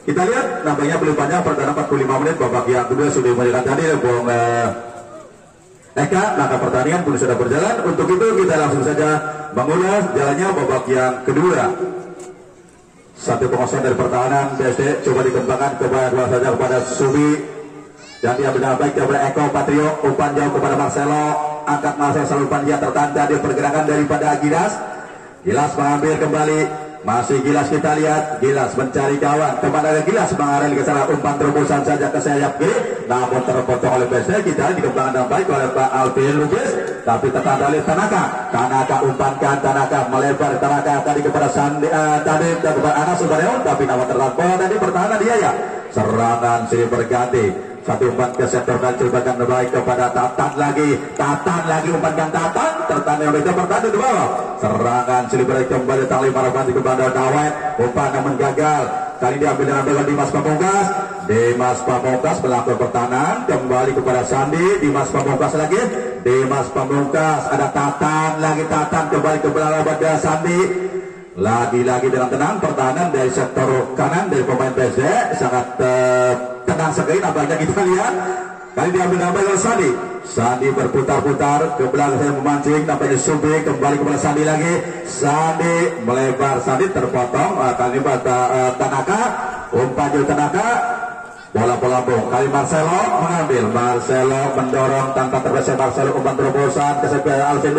Kita lihat nampaknya belum panjang, pertandingan 45 menit, babak yang kedua sudah dimulai tadi Bung Eka, maka pertandingan pun sudah berjalan. Untuk itu kita langsung saja mengulas jalannya babak yang kedua. Satu pengosong dari pertahanan BSD coba dikembangkan kepada Subi, dan dia benar baik kepada Eko Patrio, umpan jauh kepada Marcelo, angkat Marcelo, umpan dia tertanda di pergerakan daripada Gilas. Gilas mengambil kembali, masih Gilas, kita lihat Gilas mencari kawan, kepada Gilas mengarah ke sana, umpan terobosan saja ke sayap kiri, namun terpotong oleh BSD. Kita dikembangkan dengan baik oleh Pak Alvin Lubis, tapi tertanda oleh Tanaka umpankan, Tanaka melebar, Tanaka tadi kepada Sandi, tadi kepada Anas Subareo, tapi namun terlampau tadi pertahanan dia ya. Serangan silih berganti, satu umpan ke sektor dan cobakan baik kepada Tatan lagi umpankan Tatan, tertanda oleh pertanda di bawah. Serangan silih berganti kembali tali marabati kepada Dawet, umpan namun gagal. Kali ini diambil dengan baik Dimas Pamungkas melakukan pertahanan kembali kepada Sandi, Dimas Pamungkas lagi, Dimas Pamungkas, ada Tatan kembali ke belakang pada Sandi. Lagi-lagi dengan tenang pertahanan dari sektor kanan dari pemain BSD sangat tenang sekali. Nampaknya kita lihat kali diambil oleh Sandi berputar-putar ke belakang, saya memancing, nampaknya Subi kembali kepada Sandi lagi, Sandi melebar, Sandi terpotong. Kali ini Tanaka, umpan jauh Tanaka, bola lambung, kali Marcelo mengambil, Marcelo mendorong tanpa tergeser, Marcelo umpan terobosan ke sebelah Alvin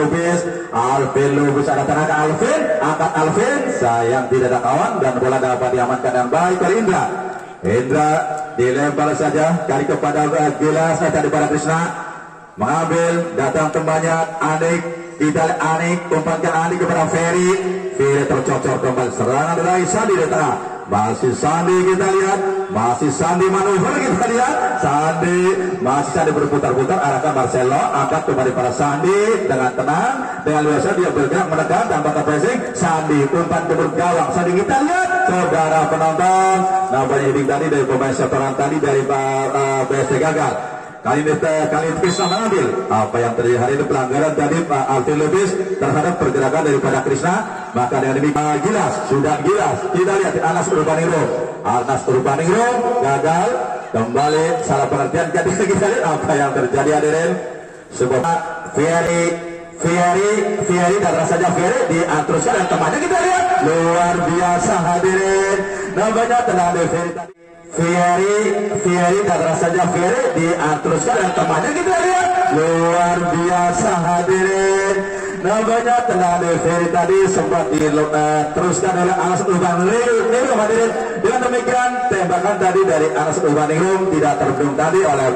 Lubis, ada Tanaka, Alvin angkat, Alvin sayang tidak ada kawan, dan bola dapat diamankan dengan baik oleh Indra dilempar saja kali kepada Gilas, tadi pada Krishna mengambil, datang kembali Anik, umpankan Anik kepada Ferry tercocor kembali, serangan dari Sandi di tengah. Masih Sandi, kita lihat, masih Sandi manuver, kita lihat masih Sandi berputar-putar, arahkan Marcelo, angkat kembali para Sandi dengan tenang, dengan luasa dia bergerak menekan tanpa terpressing. Sandi umpan ke gawang, Sandi, kita lihat saudara penonton, nampaknya ini tadi dari pemain setoran tadi dari BSD gagal. Kali ini Krishna mengambil, apa yang terjadi hari ini pelanggaran tadi Pak Alvin Lubis terhadap pergerakan daripada Krishna. Maka dengan demikian Gilas, kita lihat Anas Urbaningrum gagal kembali, salah pengertian. Jadi kita lihat apa yang terjadi hadirin. Sebuah Fieri dan rasanya Fieri diatruskan dan temannya, kita lihat luar biasa hadirin. Namanya tenang dari Fieri tadi, Fieri dan rasanya Fieri diatruskan dan temannya, kita lihat luar biasa hadirin. Namanya tenang dari Ferry tadi sempat diteruskan oleh Anas Urbaningrum hadirin. Dengan demikian tembakan tadi dari Anas Urbaningrum tidak terbendung tadi oleh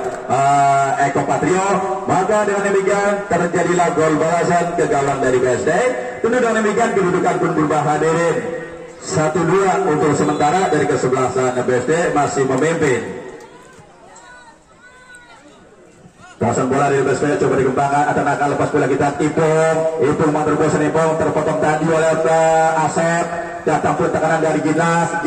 Eko Patrio. Maka dengan demikian terjadilah gol balasan ke gawang dari BSD. Tentu dengan demikian kedudukan pun berubah hadirin, 1-2 untuk sementara dari kesebelasan BSD masih memimpin. Pasang bola dari BSD coba dikembangkan, ada nakal, lepas bola kita Ipung manterbosan, Ipung terpotong tadi oleh Asep, datang pun tekanan dari Gilas,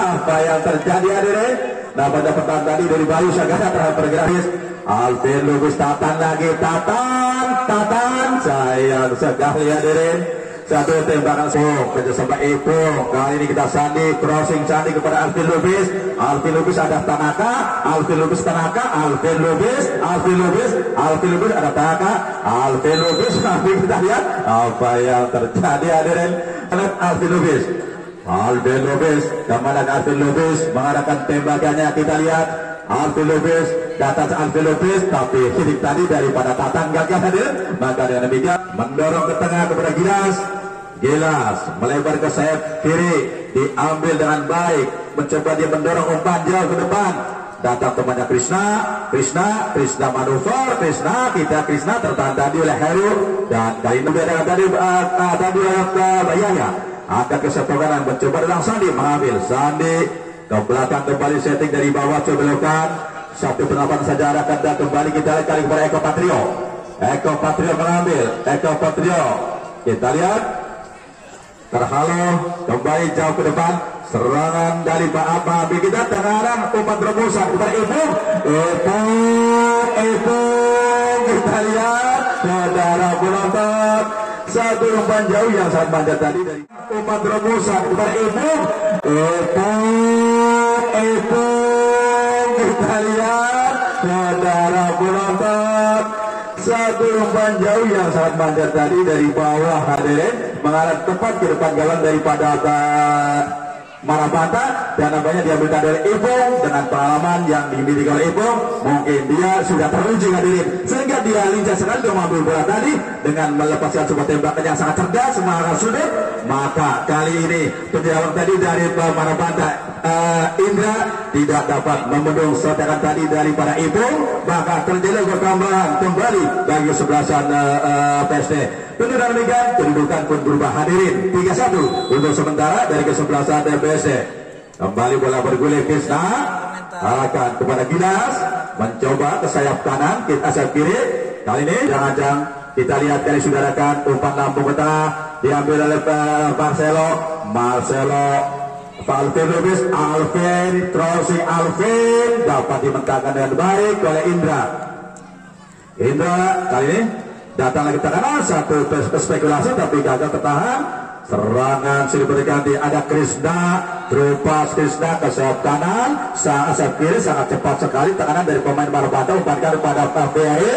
apa yang terjadi hadirin. Nah pada pertahanan tadi dari Bayu Sagara terhadap pergerakan Alvin Lubis, Tatan sayang sekali hadirin. Satu tembakan kerjasama Ipung. Kali ini kita Sandi, crossing Sandi kepada Alvin Lubis, ada Tanaka, Alvin Lubis ada Tanaka, nanti kita lihat apa yang terjadi hadirin. Alvin Lubis kemana Alvin Lubis mengarahkan tembakannya, kita lihat Alvin Lubis, tapi sidik tadi daripada Tatan gagal hadirin. Maka dengan demikian mendorong ke tengah kepada Gilas melebar ke sayap kiri, diambil dengan baik, mencoba dia mendorong umpan jauh ke depan, datang temannya Krishna manuver, Krishna tertahan tadi oleh Heru, dan kali ini dengan tadi Bayaya akan ke sektor kanan, mencoba dengan Sandi, mengambil Sandi ke belakang, kembali setting dari bawah, coba belokan, satu penapan saja arahkan dan kembali kita lihat kali kepada Eko Patrio mengambil, kita lihat terhalau kembali jauh ke depan, serangan dari Pak Abi, kita tekanan umpan terobosan kepada Ipung, kita lihat saudara penonton, satu umpan jauh yang sangat manjat tadi dari umpan terobosan kepada Ipung. Kita lihat saudara penonton, satu umpan jauh yang sangat manjat tadi dari bawah hadirin mengarah tepat ke depan gawang daripada Marabanta, dan nampaknya diambil dari Ipung. Dengan pengalaman yang dimiliki oleh Ipung, mungkin dia sudah teruji hadirin, sehingga dia lincah sekali untuk mengambil bola tadi dengan melepaskan sebuah tembakan yang sangat cerdas mengarah sudut. Maka kali ini penjawab tadi dari Marabanta Indra tidak dapat membendung serangan tadi daripada Ipung, maka terjadi pertambahan kembali bagi kesebelasan PSD. Dengan demikian kedudukan pun berubah hadirin 3-1 untuk sementara dari kesebelasan PSD. Kembali bola bergulir Krisna, arahkan kepada Gilas, mencoba ke sayap kanan, kita sayap kiri. Kali ini jangan-jangan kita lihat dari saudarakan umpan lambung ke tengah diambil oleh Marcelo Alvin Lubis, crossing Alvin dapat dimentangkan dengan baik oleh Indra kali ini datang lagi ke kanan, satu spekulasi tapi gagal tertahan. Serangan silih berganti, ada Krisna, terupas Krisna ke sayap kanan, sayap kiri sangat cepat sekali tekanan dari pemain Marabanta, umpankan kepada Fieri.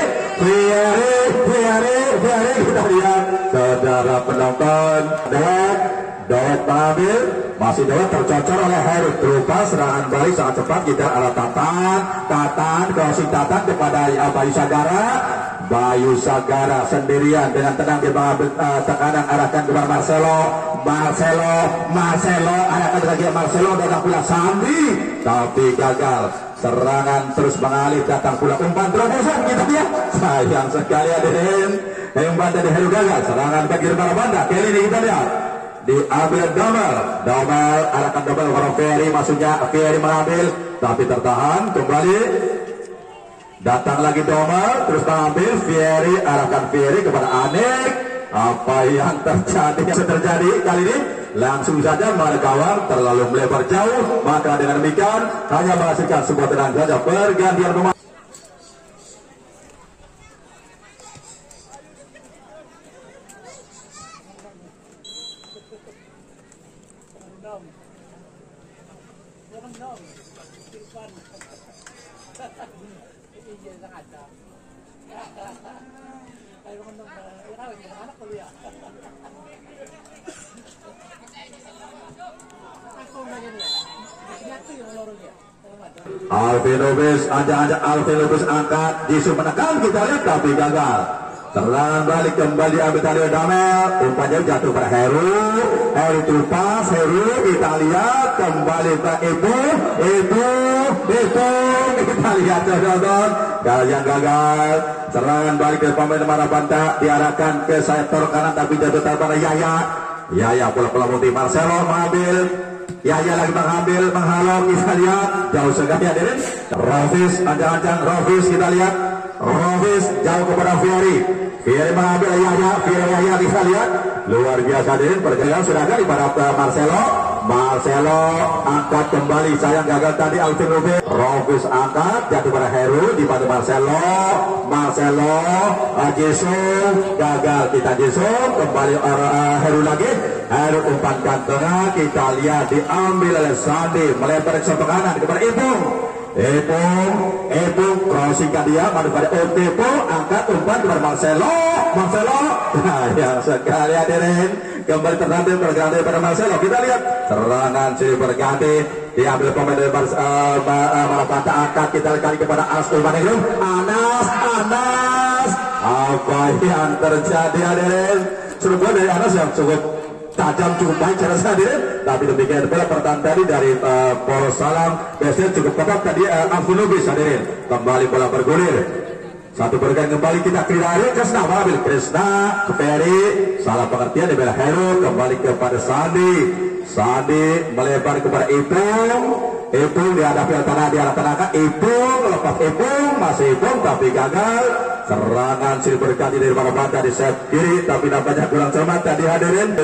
Kita lihat saudara penonton, Dawet mengambil, masih Dawet tercocor oleh Heru, terupas serangan balik sangat cepat. Kita arah Tatan, crossing Tatan kepada Bayu Sagara sendirian dengan tenang dia mengambil tekanan, arahkan kepada Marcelo arahkan lagi Marcelo, datang pula Sandi tapi gagal. Serangan terus mengalir, datang pula umpan terobosan, kita lihat sayang sekali hadirin, umpan dari Heru gagal. Serangan bagi Marabanta kali ini kita lihat diambil Domel arahkan Domel kepada Ferry, maksudnya Ferry mengambil tapi tertahan kembali. Datang lagi Domel, terus mengambil Fieri, arahkan Fieri kepada Anik. Apa yang terjadi kali ini? Langsung saja menghadap gawang, terlalu melebar jauh. Maka dengan demikian hanya menghasilkan sebuah tendangan saja. Pergantian pemain. Alvin Lubis, Alvin Lubis angkat, Jisu menekan, kita lihat tapi gagal. Serangan balik kembali ambil tadi Damel, umpannya jatuh pada Heru terupas, kita lihat kembali ke Ipung, kita lihat tonton, kalian gagal. Serangan balik ke pemain Marabanta, diarahkan ke sayap kanan tapi jatuh pada Yaya bola multi, Marcelo mengambil, Yaya lagi menghalau, kita lihat jauh sekali hadirin. Rofis, ancang-ancang Rofis, kita lihat Rofis jauh kepada Fieri mengambil Yaya, kita lihat luar biasa hadirin. Perjalanan sudah kali pada Marcelo angkat kembali, sayang gagal tadi Alvin Lubis. Rofis angkat, jatuh pada Heru, dibantu Marcelo Jason gagal, kita Jason kembali Heru lagi. Heru umpankan tengah, kita lihat diambil oleh Sandi, melebar ke sebelah kanan kepada Ipung crossing ke dia, madu pada Otepo, angkat umpan kepada Marcelo, yang sekali hadirin kembali tertampil pergerakan pada Marcelo. Kita lihat serangan silih berganti, diambil pemain dari Marabanta, angkat, kita kali kepada Anas Ulmanegrum, Anas, apa yang terjadi hadirin? Serbuan dari Anas yang cukup tajam, cukup baik cara hadirin, tapi demikian pula pertahanan tadi dari Poros Salam biasanya cukup ketat tadi. Alvin Lubis hadirin, kembali bola bergulir, satu bergan kembali, kita kiri Krisna mengambil, Krisna ke Ferry, salah pengertian di bela Heru, kembali kepada Sandi melebar kepada Ipung dihadapi tanah, diarah-tanahkan Ipung, lepas masih Ipung tapi gagal. Serangan silih berganti dari Marabanta di set kiri tapi nampaknya kurang cermat tadi hadirin.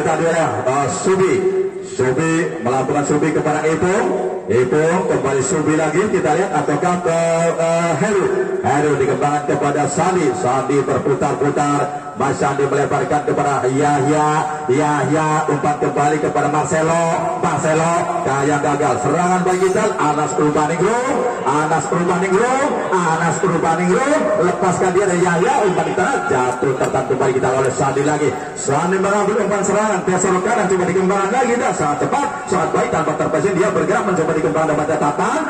Subi melakukan Subi kepada Ipung Ipung kembali Subi lagi, kita lihat ataukah ke Heru dikembangkan kepada Sandi berputar-putar, Mas Sandi melebarkan kepada Yahya umpan kembali kepada Marcelo kayak gagal, serangan bagi kita Anas Urbaningrum lepaskan dia dari Yahya, umpan di tanah jatuh tertahan kembali kita oleh Sandi lagi. Sandi mengambil umpan serangan geser kanan, coba dikembangkan lagi, dah sangat cepat, sangat baik tanpa terpesing, dia bergerak mencoba dikembangkan dapat Tatan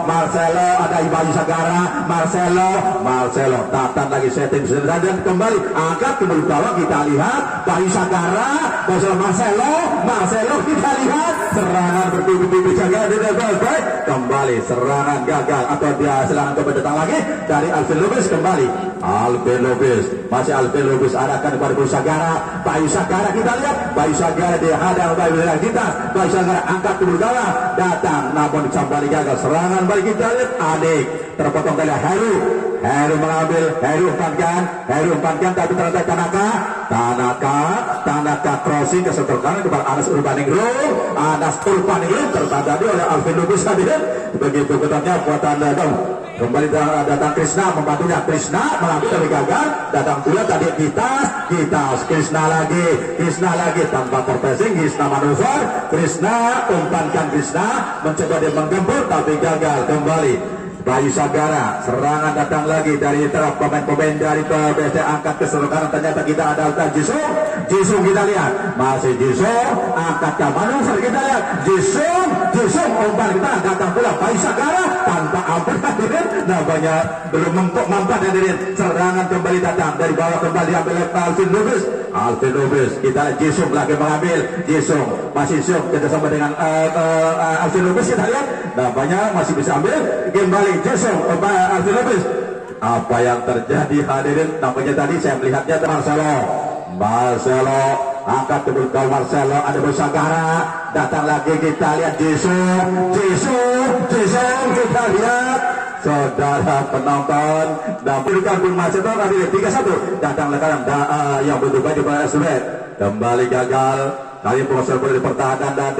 Marcelo ada Ibayu Sagara, Marcelo Tatan lagi setting dan kembali angkat kembali bawah, kita lihat Bayu Sagara Marcelo kita lihat serangan bertubi-tubi jaga tidak baik, kembali serangan gagal atau dia serangan coba datang lagi dari Alvin Lubis, kembali Alvin Lubis arahkan kepada Bayu Sagara kita lihat Bayu Sagara dihadang Bayu Sagara angkat ke gawang datang namun kembali gagal, serangan balik kita lihat Adik terpotong dari Heru mengambil, Heru umpankan tapi ternyata Tanaka crossing ke sebelah kanan kepada Anas Urbaningrum tertandai oleh Alvin Lubis tadi, begitu ketanya buatan datang kembali datang Krishna membantunya, Krishna mengambil dari gagal, datang pula tadi kita Krishna lagi tanpa terpesing, Krishna manuver, Krishna umpankan, Krishna mencoba dia menggempur tapi gagal, kembali Bayu Sagara, serangan datang lagi dari terap pemain-pemain dari PBSD angkat ke sebelah kanan, ternyata kita ada Jisung kita lihat masih Jisung angkat ke manuver, kita lihat Jisung umpan kita datang pula Bayu Sagara tanpa ampun hadirin, namanya belum mampat hadirin, serangan kembali datang dari bawah, kembali ambil Alvin Lubis kita lihat Jisung lagi mengambil, masih kerjasama dengan Alvin Lubis, kita lihat namanya masih bisa ambil kembali Alvin Lubis. Apa yang terjadi hadirin, namanya tadi saya melihatnya Marcelo angkat ke belakang, Marcelo ada Sagara datang lagi, kita lihat Jisung kita lihat saudara penonton dan berikan pun Marcelo tadi 3-1 datang lekaran yang berubah di bawah Sudet, kembali gagal kali proses dipertahankan dan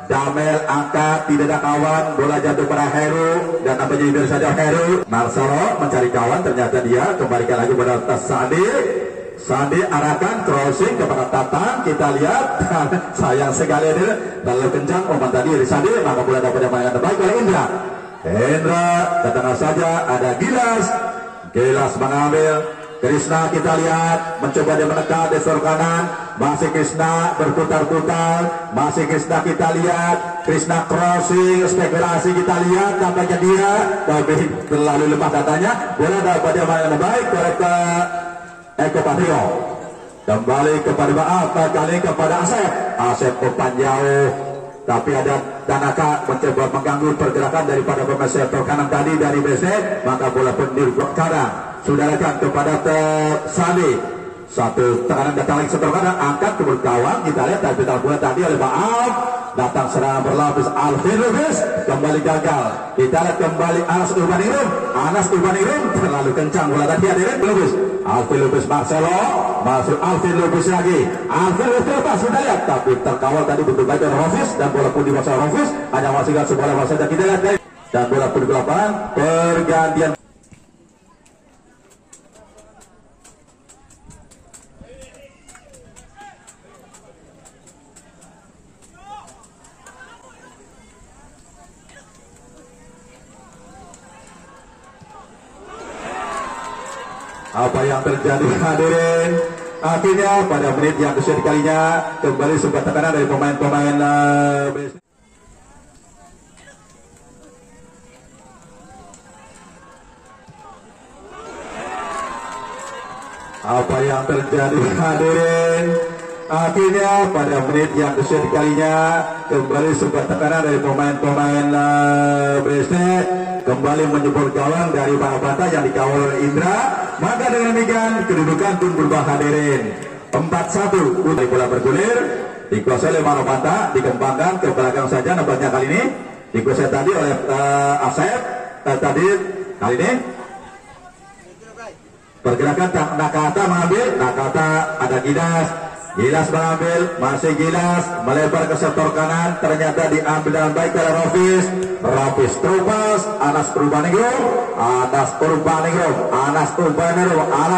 Damel angkat, tidak ada kawan, bola jatuh pada Heru dan namanya biar saja Heru. Marcelo mencari kawan, ternyata dia kembalikan lagi pada atas Sandi arahkan crossing kepada Tatan, kita lihat sayang sekali dia terlalu kencang umpan tadi dari Sandi, maka bola dapat dimainkan terbaik oleh Indra datang saja ada Gilas mengambil, Krishna kita lihat mencoba dia menekan di seluruh kanan, masih Krishna berputar-putar, masih Krishna kita lihat, Krishna crossing spekulasi kita lihat tampaknya dia tapi terlalu lemah katanya, bola dapat dia main yang baik ke Eko Patrio, kembali kepada kali kepada Asep umpan jauh tapi ada Tanaka mencoba mengganggu pergerakan daripada pemain sektor kanan tadi dari BC, maka bola pun di kanan sudah lekan kepada Sandi, satu tekanan datang lagi sektor kanan angkat ke gawang, kita lihat tapi bola tadi oleh datang serangan berlapis Alvin Lubis, kembali gagal, kita lihat kembali Anas Urbaningrum terlalu kencang bola tadi hadirin Alvin Lubis Marcelo masuk Alvin Lubis lagi, Alvin Lubis lepas kita lihat tapi terkawal tadi betul baik dari Rofis dan bola pun di masa Rofis hanya masih sebola saja, kita lihat dan bola pun di lapangan pergantian. Apa yang terjadi hadirin, akhirnya pada menit yang kesekian kalinya kembali sebuah tekanan dari pemain-pemain apa yang terjadi hadirin, akhirnya pada menit yang kesekian kalinya kembali sebuah tekanan dari pemain-pemain BSD kembali menyebut gawang dari Bata yang dikawal oleh Indra. Maka dengan demikian kedudukan pun berubah hadirin 4-1. Bola bergulir dikuasai oleh Manopanta, dikembangkan ke belakang saja, nampaknya kali ini dikuasai tadi oleh Asep tadi kali ini pergerakan Nakata mengambil, Nakata ada Gilas mengambil, masih Gilas melebar ke sektor kanan, ternyata diambil dengan baik oleh Rofis terupas, Anas Urbaningrum, Anas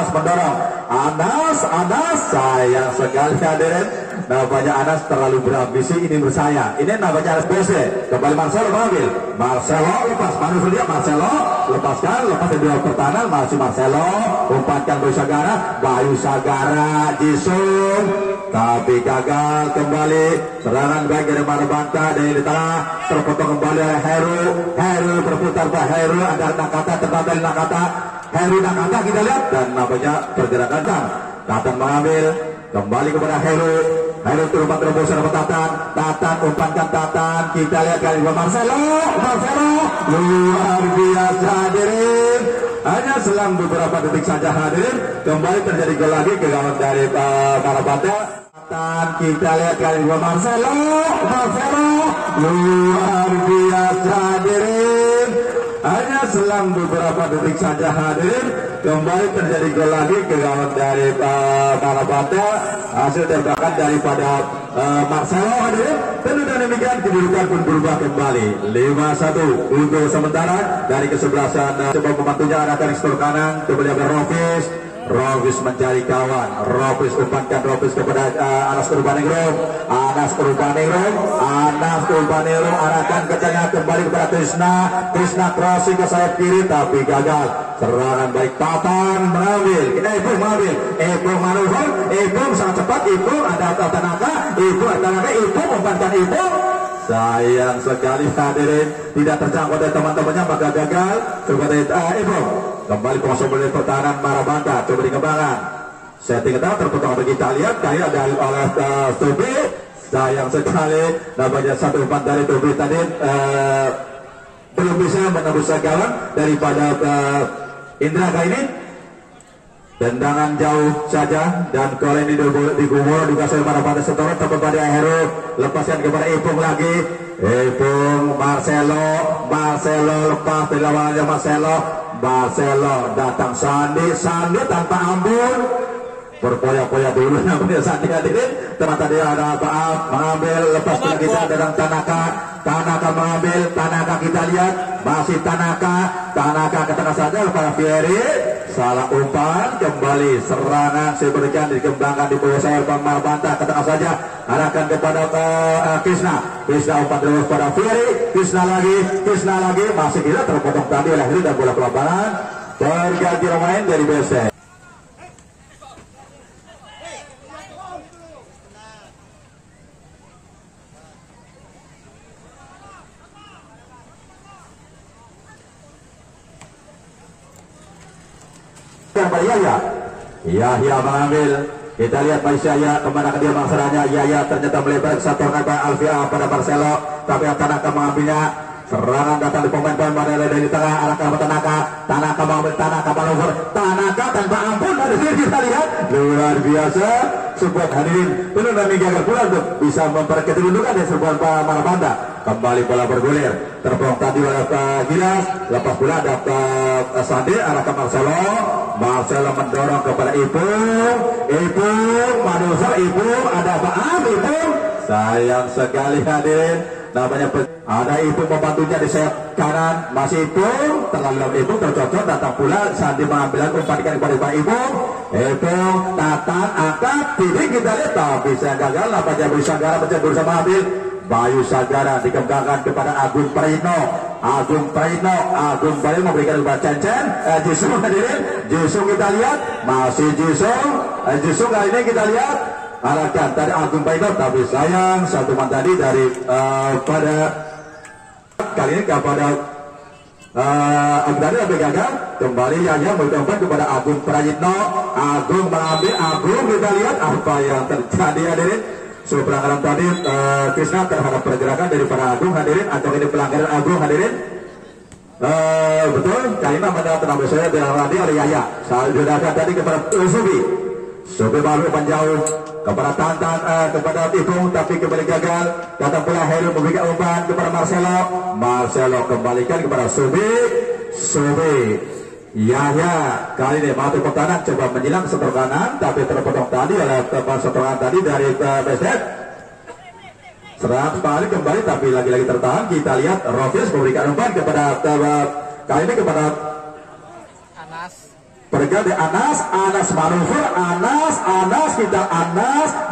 mendorong, Anas sayang sekali hadirin, namanya Anas terlalu berambisi, ini bersaya, ini namanya Anas BC, kembali Marcelo mengambil, Marcelo lepas, manuver dia, Marcelo lepaskan, lepas dari dua pertahanan, masih Marcelo, umpankan Bayu Sagara, Jisung, tapi gagal kembali, serangan baik dari Marabanta dari di tengah, terpotong kembali oleh Heru berputar Pak Heru, ada Nakata terbatal Nakata, Heru Nakata kita lihat, dan namanya pergerakan Tatan mengambil, kembali kepada Heru terumpat terobosan Tatan umpankan Tatan, kita lihat kali ini Marcelo luar biasa hadirin, hanya selang beberapa detik saja hadirin, kembali terjadi gol lagi ke gawang dari Marabanta. Kita lihat kali ini Marcelo luar biasa hadirin, hanya selang beberapa detik saja hadirin, kembali terjadi gol lagi ke gawang dari Marabanta, hasil tembakan daripada Marcelo hadirin. Dan demikian kedudukan pun berubah kembali 5-1 untuk sementara dari kesebelasan. Coba pembantunya arahkan ekspor kanan, kembali ke Rofis mencari kawan, Rofis umpankan kepada Anas Urbaningrum arahkan ke tengah, kembali kepada Krisna crossing ke sayap kiri tapi gagal, serangan baik Tatan mengambil, Ipung manuver, Ipung sangat cepat, Ipung ada Tanaka, Ipung umpankan Ipung, sayang sekali hadirin tidak terjangkau dari teman-temannya, maka gagal kepada Ipung. Kembali penguasaan dari pertahanan Marabanta, coba dikembangkan, setting kita terpotong bagi kita lihat kayak dari oleh Tobi, sayang sekali namanya satu umpan dari Tobi tadi belum bisa menembus gawang daripada Indra kali ini. Tendangan jauh saja dan kali ini digumur dikasih Marabanta setoran terpotong dari Heru, lepaskan kepada Ipung lagi, Ipung Marcelo lepas dari lawanannya Marcelo datang Sandi tanpa ambun, berpoya-poya dulu namanya Sandi hadirin, ternyata dia ada mengambil, lepas lagi datang Tanaka mengambil, Tanaka kita lihat masih Tanaka ke tengah saja, lepas Fieri salah umpan, kembali serangan diberikan dikembangkan di bawah sayap Marabanta ke tengah saja, arahkan kepada Krisna umpan terus pada Fieri, Krisna lagi masih kita terpotong tadi oleh Heri dan bola pelabaran berganti pemain dari BSC. Yahya mengambil, kita lihat Yahya kemana ke dia mangsaranya, Yahya ternyata melebar ke satu orang Alvia pada Marcelo, tapi Tanaka mengambilnya, serangan datang di pemain dari tengah, arahkan ke Tanaka mengambil, Tanaka manuver, Tanaka tanpa ampun hadirin, kita lihat luar biasa support hadirin, belum kami gagal pula untuk bisa memperkecil kedudukan di serbuan Marabanta. Kembali bola bergulir, terpotong tadi oleh Gilas, lepas bola ada Sandi, arahkan Marcelo mendorong kepada Ipung manuver, Ipung ada Ipung, sayang sekali hadirin, namanya ada Ipung membantunya di sayap kanan, masih Ipung, terlalu Ipung tercocok, datang pula Sandi mengambil umpan kepada Ipung, Tatan angkat, tidak kita lihat tapi saya gagal, namanya Bayu Sagara berusaha mengambil, Bayu Sagara dikembangkan kepada Agung Prino memberikan kepada Cencen, Jisung hadirin, Jisung kita lihat, masih Jisung kali ini kita lihat, arahkan tadi Agung Prino, tapi sayang satu man tadi dari pada kali ini kepada Agung tadi lebih gagal, kembali Yahya memberikan kepada Agung Prayitno, Agung mengambil, Agung kita lihat apa yang terjadi hadirin. Pelanggaran tadi Krisna terhadap pergerakan daripada Agung hadirin, atau ini pelanggaran Agung hadirin, betul kali ini pada penambah saya dilewati oleh Yahya, sudah ada tadi kepada Subi baru panjauh kepada Tantan, kepada Ipung tapi kembali gagal, datang pula Heru memberikan umpan kepada Marcelo kembalikan kepada Subi Yahya kali ini maju pertahanan coba menyilang setor kanan tapi terpotong tadi oleh serangan tadi dari Bestet. Serangan kembali tapi lagi-lagi tertahan. Kita lihat Rofis memberikan umpan kepada kali ini kepada Anas. Berganti Anas manuver, Anas kita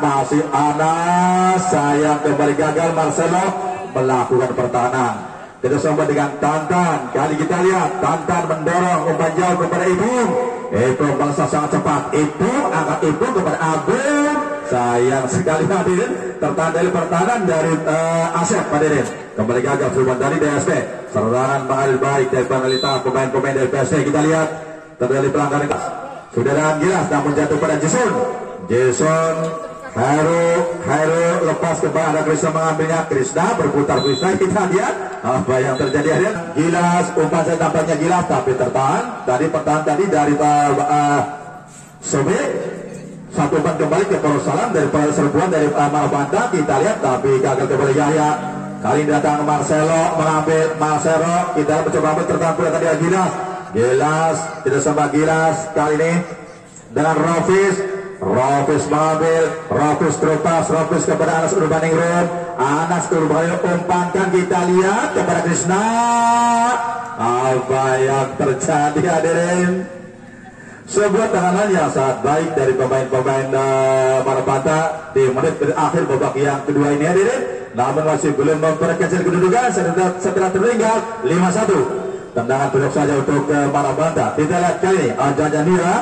masih Anas, sayang kembali gagal. Marcelo melakukan pertahanan. Kita sama dengan Tantan. Kali kita lihat Tantan mendorong umpan jauh kepada Ibung. Ibung bangsa sangat cepat. Ibung angkat Ibung kepada Abung. Sayang sekali hadirin. Tertahan dari pertahanan dari Asep hadirin. Kembali gagal umpan dari DSP. Serangan mengalir baik dari penelitian pemain-pemain dari PSP. Kita lihat terjadi pelanggaran. Sudah dengan Gilas namun jatuh pada Jason. Heru lepas ke bawah, ada Krishna mengambilnya. Krishna berputar, kita lihat apa yang terjadi. Gilas umpan saya tampaknya Gilas tapi tertahan. Tadi pertahan tadi dari Sobe. Satu umpan kembali ke Porosalam dari serbuan dari Marabanta. Kita lihat tapi gagal kembali Yahya. Kali ini datang Marcelo mengambil. Kita mencoba ambil tertahan pula tadi Gilas tidak sama Gilas. Kali ini dengan Rofis mengambil, Rofis terupas, Rofis kepada Anas Urbaningrum. Anas Urbaningrum umpankan, kita lihat kepada Krishna. Apa yang terjadi hadirin? Sebuah tanganan yang sangat baik dari pemain-pemain Marabanta di menit akhir babak yang kedua ini hadirin. Namun masih belum memperkecil kedudukan setelah tertinggal 5-1. Tendangan pendek saja untuk Marabanta. Kita lihat kali ini Anjanya Nira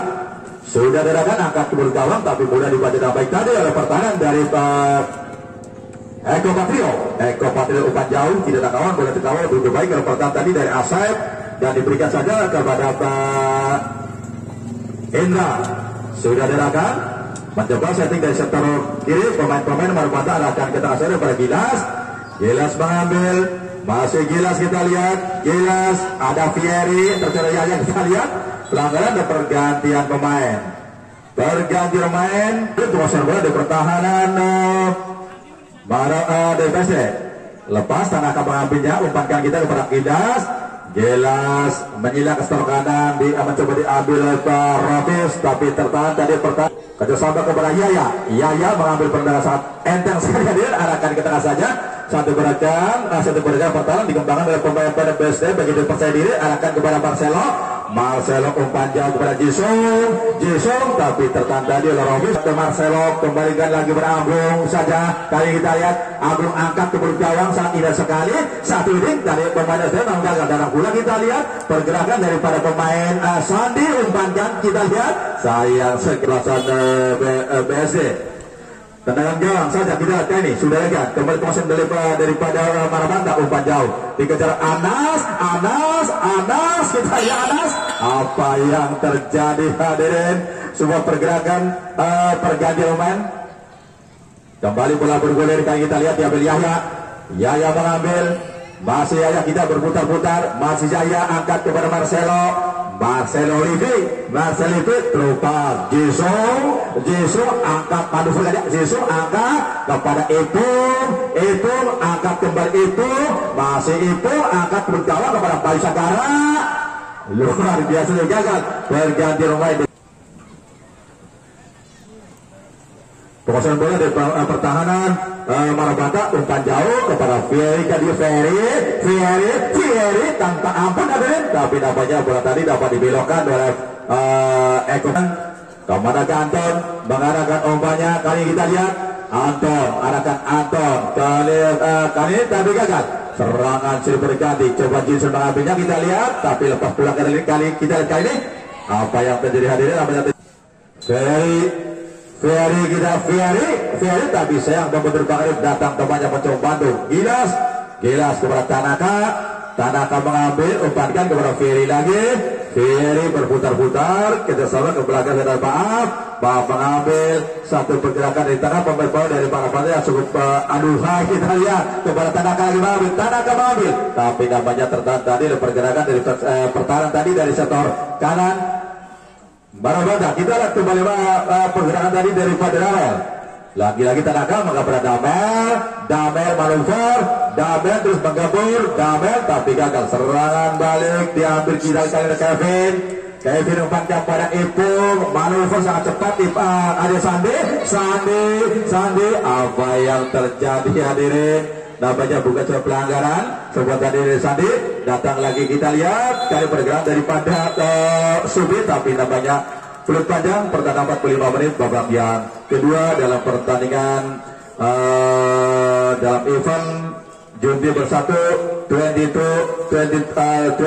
sudah dadakan angkat kebun gawang tapi mudah dibaca dengan baik tadi oleh pertahanan dari Eko Patrio umpan jauh tidak ada kawan, boleh dikawal lebih baik oleh pertahanan tadi dari Asep dan diberikan saja kepada Pak Indra. Sudah dadakan mencoba setting dari sektor kiri. Pemain-pemain Marabanta akan ke tengah saja pada Gilas mengambil. Masih Gilas, kita lihat Gilas, ada Fieri tercari Yahya. Kita lihat pelanggaran dan pergantian pemain. Penguasaan bola di pertahanan DPC. Lepas Tanaka mengambilnya, umpankan kita kepada Gilas menyilang ke setor kanan, mencoba diambil oleh Rofis tapi tertahan tadi pertahanan. Kerjasama kepada Yahya mengambil pertendangan sangat enteng sekali dia, arahkan ke tengah saja. Satu gerakan pertahanan dikembangkan oleh pemain BSD begitu percaya diri, arahkan kepada Marcelo umpan jauh kepada Jisung tapi tertahan tadi oleh Rofis. Marcelo kembalikan lagi berambung saja. Kali kita lihat Agung angkat ke gawang sangat indah sekali. Satu ini dari pemain BSD namun gagal. Dan pula kita lihat pergerakan daripada pemain Sandi umpankan, kita lihat sayang sekelasan BSD. Tendangan gawang saja kita lihat ini sudah lega. Kembali penguasaan daripada Marabanta, umpan jauh dikejar Anas kita lihat Anas. Apa yang terjadi hadirin? Sebuah pergerakan pergantian pemain. Kembali bola bergulir, kita lihat diambil Yahya mengambil. Masih Yahya, kita berputar-putar. Masih Yahya angkat kepada Marcelo Livi terupas Jisung angkat manuver Jisung angkat kepada Ipung angkat kembali masih Ipung angkat bergawang kepada Bayu Sagara. Luar biasa gagal berganti pemain. Penguasaan bola dari pertahanan Marabanta, umpan jauh kepada Fieri tanpa ampun hadirin, tapi nampaknya bola tadi dapat dibelokkan oleh Eko. Kemana ke Anton mengarahkan umpannya. Kali kita lihat Anton kali ini tapi gagal. Serangan silih berganti, coba Jinson mengambilnya, kita lihat tapi lepas pulang kali ini apa yang terjadi hadirin. Fieri tapi sayang membentur Bang datang temannya mencoba bantu. Gilas kepada Tanaka mengambil, umpankan kepada Fieri lagi. Fieri berputar-putar kerjasama ke belakang dan maaf mengambil satu pergerakan di tengah pemain bola dari Marabanta yang cukup aduhai. Kita lihat kepada Tanaka mengambil tapi namanya tertahan tadi pergerakan dari pertahanan tadi dari sektor kanan Marabanta. Kita lihat kembali pergerakan tadi daripada Damel. Lagi-lagi Tanaka mengabar Damel manuver, Damel terus menggabur, tapi gagal. Serangan balik diambil kiri kali Kevin. Kevin umpankan pada Ipung, manuver sangat cepat. Ada Sandi, apa yang terjadi hadirin? Namanya bukan sebuah pelanggaran, sebuah tadi Sandi. Datang lagi kita lihat kali pergerakan daripada Subi, tapi namanya peluit panjang. Pertandingan 45 menit babak yang kedua dalam pertandingan dalam event Jumbi Bersatu 2022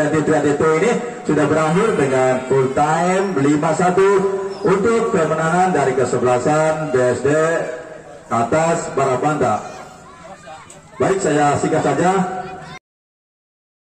ini sudah berakhir dengan full time 5-1 untuk kemenangan dari kesebelasan BSD atas Barabanda. Baik, saya singkat saja.